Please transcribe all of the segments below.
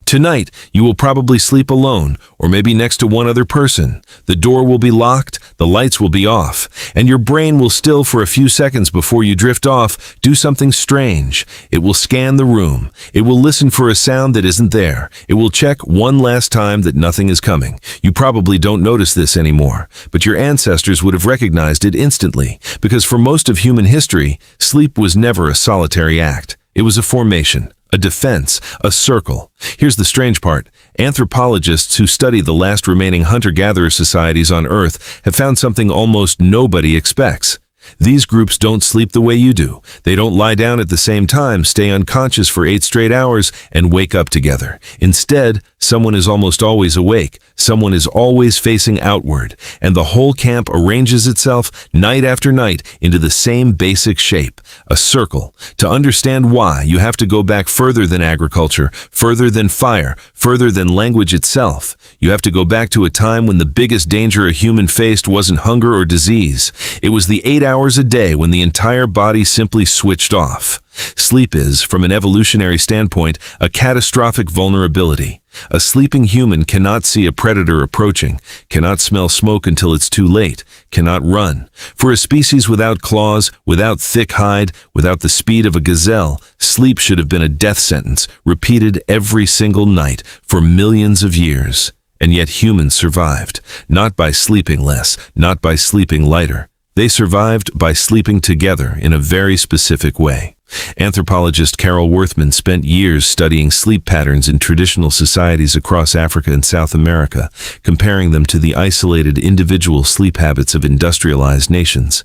Tonight, you will probably sleep alone, or maybe next to one other person. The door will be locked, the lights will be off, and your brain will still for a few seconds before you drift off, do something strange. It will scan the room. It will listen for a sound that isn't there. It will check one last time that nothing is coming. You probably don't notice this anymore, but your ancestors would have recognized it instantly, because for most of human history, sleep was never a solitary act. It was a formation, a defense, a circle. Here's the strange part. Anthropologists who study the last remaining hunter-gatherer societies on Earth have found something almost nobody expects. These groups don't sleep the way you do. They don't lie down at the same time, stay unconscious for 8 straight hours, and wake up together. Instead, someone is almost always awake. Someone is always facing outward, and the whole camp arranges itself night after night into the same basic shape, a circle. To understand why, you have to go back further than agriculture, further than fire, further than language itself. You have to go back to a time when the biggest danger a human faced wasn't hunger or disease. It was the 8 hours a day when the entire body simply switched off. Sleep is, from an evolutionary standpoint, a catastrophic vulnerability. A sleeping human cannot see a predator approaching, cannot smell smoke until it's too late, cannot run. For a species without claws, without thick hide, without the speed of a gazelle, sleep should have been a death sentence, repeated every single night for millions of years. And yet humans survived, not by sleeping less, not by sleeping lighter. They survived by sleeping together in a very specific way. Anthropologist Carol Worthman spent years studying sleep patterns in traditional societies across Africa and South America, comparing them to the isolated individual sleep habits of industrialized nations.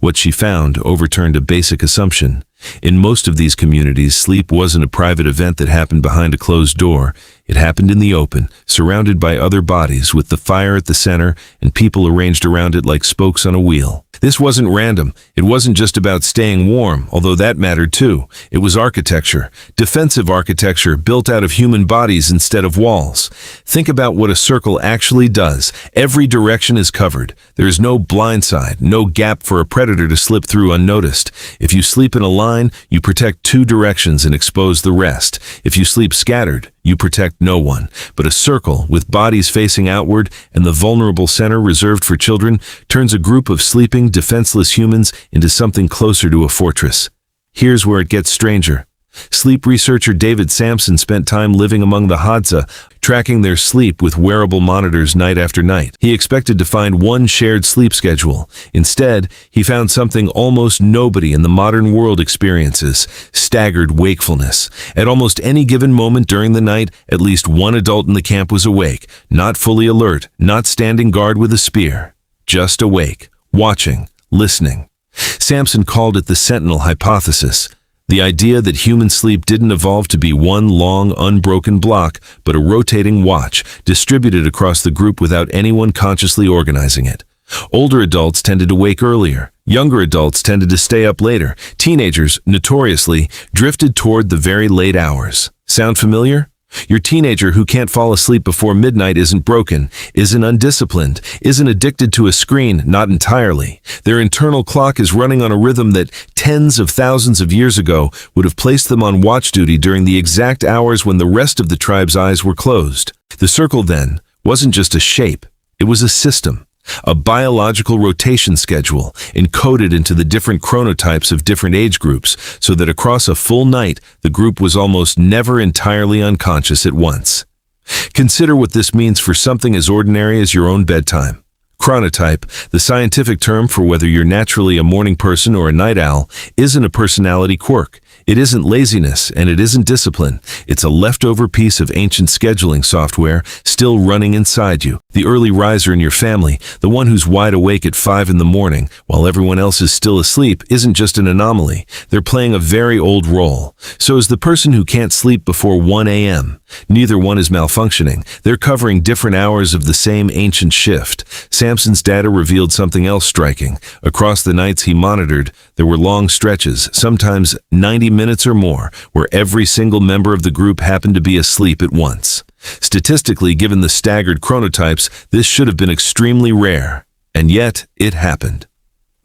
What she found overturned a basic assumption. In most of these communities, sleep wasn't a private event that happened behind a closed door. It happened in the open, surrounded by other bodies, with the fire at the center and people arranged around it like spokes on a wheel. This wasn't random. It wasn't just about staying warm, although that mattered too. It was architecture, defensive architecture built out of human bodies instead of walls. Think about what a circle actually does. Every direction is covered. There is no blind side, no gap for a predator to slip through unnoticed. If you sleep in a line, you protect 2 directions and expose the rest. If you sleep scattered, you protect no one. But a circle, with bodies facing outward and the vulnerable center reserved for children, turns a group of sleeping, defenseless humans into something closer to a fortress. Here's where it gets stranger. Sleep researcher David Sampson spent time living among the Hadza, tracking their sleep with wearable monitors night after night. He expected to find one shared sleep schedule. Instead, he found something almost nobody in the modern world experiences: staggered wakefulness. At almost any given moment during the night, at least one adult in the camp was awake, not fully alert, not standing guard with a spear, just awake, watching, listening. Sampson called it the sentinel hypothesis. The idea that human sleep didn't evolve to be one long, unbroken block, but a rotating watch, distributed across the group without anyone consciously organizing it. Older adults tended to wake earlier. Younger adults tended to stay up later. Teenagers, notoriously, drifted toward the very late hours. Sound familiar? Your teenager who can't fall asleep before midnight isn't broken, isn't undisciplined, isn't addicted to a screen, not entirely. Their internal clock is running on a rhythm that tens of thousands of years ago would have placed them on watch duty during the exact hours when the rest of the tribe's eyes were closed. The circle, then, wasn't just a shape, it was a system. A biological rotation schedule encoded into the different chronotypes of different age groups, so that across a full night, the group was almost never entirely unconscious at once. Consider what this means for something as ordinary as your own bedtime. Chronotype, the scientific term for whether you're naturally a morning person or a night owl, isn't a personality quirk. It isn't laziness, and it isn't discipline. It's a leftover piece of ancient scheduling software still running inside you. The early riser in your family, the one who's wide awake at 5 in the morning while everyone else is still asleep, isn't just an anomaly. They're playing a very old role. So is the person who can't sleep before 1 a.m. Neither one is malfunctioning. They're covering different hours of the same ancient shift. Sampson's data revealed something else striking. Across the nights he monitored, there were long stretches, sometimes 90 minutes or more, where every single member of the group happened to be asleep at once. Statistically, given the staggered chronotypes, this should have been extremely rare. And yet, it happened.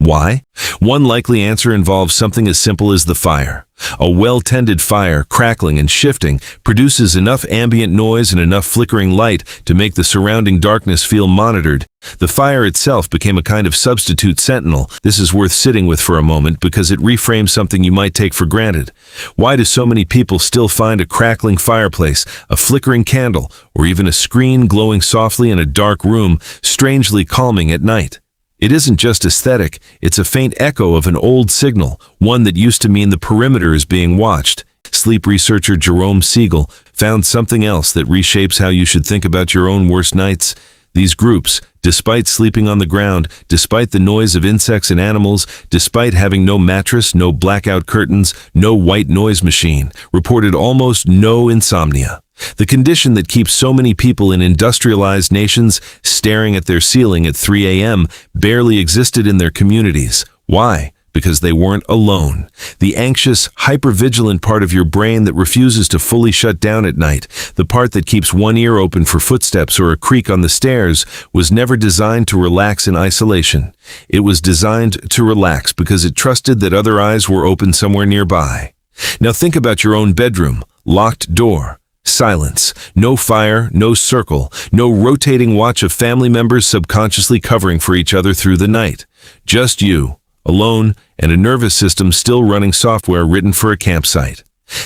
Why? One likely answer involves something as simple as the fire. A well-tended fire, crackling and shifting, produces enough ambient noise and enough flickering light to make the surrounding darkness feel monitored. The fire itself became a kind of substitute sentinel. This is worth sitting with for a moment because it reframes something you might take for granted. Why do so many people still find a crackling fireplace, a flickering candle, or even a screen glowing softly in a dark room strangely calming at night? It isn't just aesthetic, it's a faint echo of an old signal, one that used to mean the perimeter is being watched. Sleep researcher Jerome Siegel found something else that reshapes how you should think about your own worst nights. These groups, despite sleeping on the ground, despite the noise of insects and animals, despite having no mattress, no blackout curtains, no white noise machine, reported almost no insomnia. The condition that keeps so many people in industrialized nations staring at their ceiling at 3 a.m. barely existed in their communities. Why? Because they weren't alone. The anxious, hypervigilant part of your brain that refuses to fully shut down at night, the part that keeps one ear open for footsteps or a creak on the stairs, was never designed to relax in isolation. It was designed to relax because it trusted that other eyes were open somewhere nearby. Now think about your own bedroom. Locked door. Silence. No fire, no circle, no rotating watch of family members subconsciously covering for each other through the night. Just you, alone, and a nervous system still running software written for a campsite.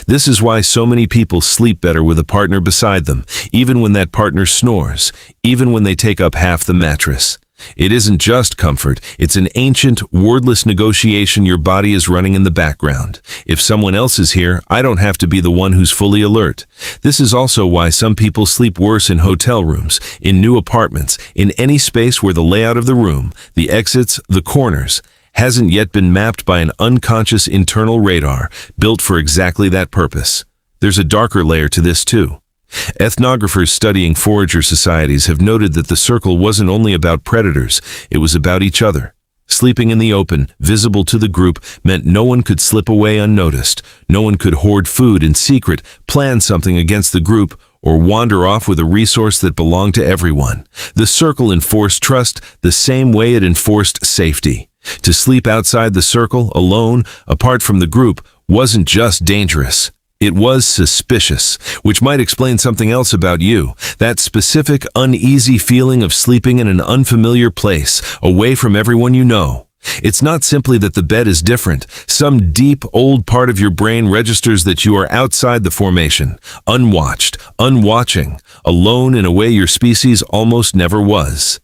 This is why so many people sleep better with a partner beside them, even when that partner snores, even when they take up half the mattress. It isn't just comfort, it's an ancient, wordless negotiation your body is running in the background. If someone else is here, I don't have to be the one who's fully alert. This is also why some people sleep worse in hotel rooms, in new apartments, in any space where the layout of the room, the exits, the corners, hasn't yet been mapped by an unconscious internal radar built for exactly that purpose. There's a darker layer to this too. Ethnographers studying forager societies have noted that the circle wasn't only about predators, it was about each other. Sleeping in the open, visible to the group, meant no one could slip away unnoticed, no one could hoard food in secret, plan something against the group, or wander off with a resource that belonged to everyone. The circle enforced trust the same way it enforced safety. To sleep outside the circle, alone, apart from the group, wasn't just dangerous. It was suspicious, which might explain something else about you, that specific, uneasy feeling of sleeping in an unfamiliar place, away from everyone you know. It's not simply that the bed is different. Some deep, old part of your brain registers that you are outside the formation, unwatched, unwatching, alone in a way your species almost never was.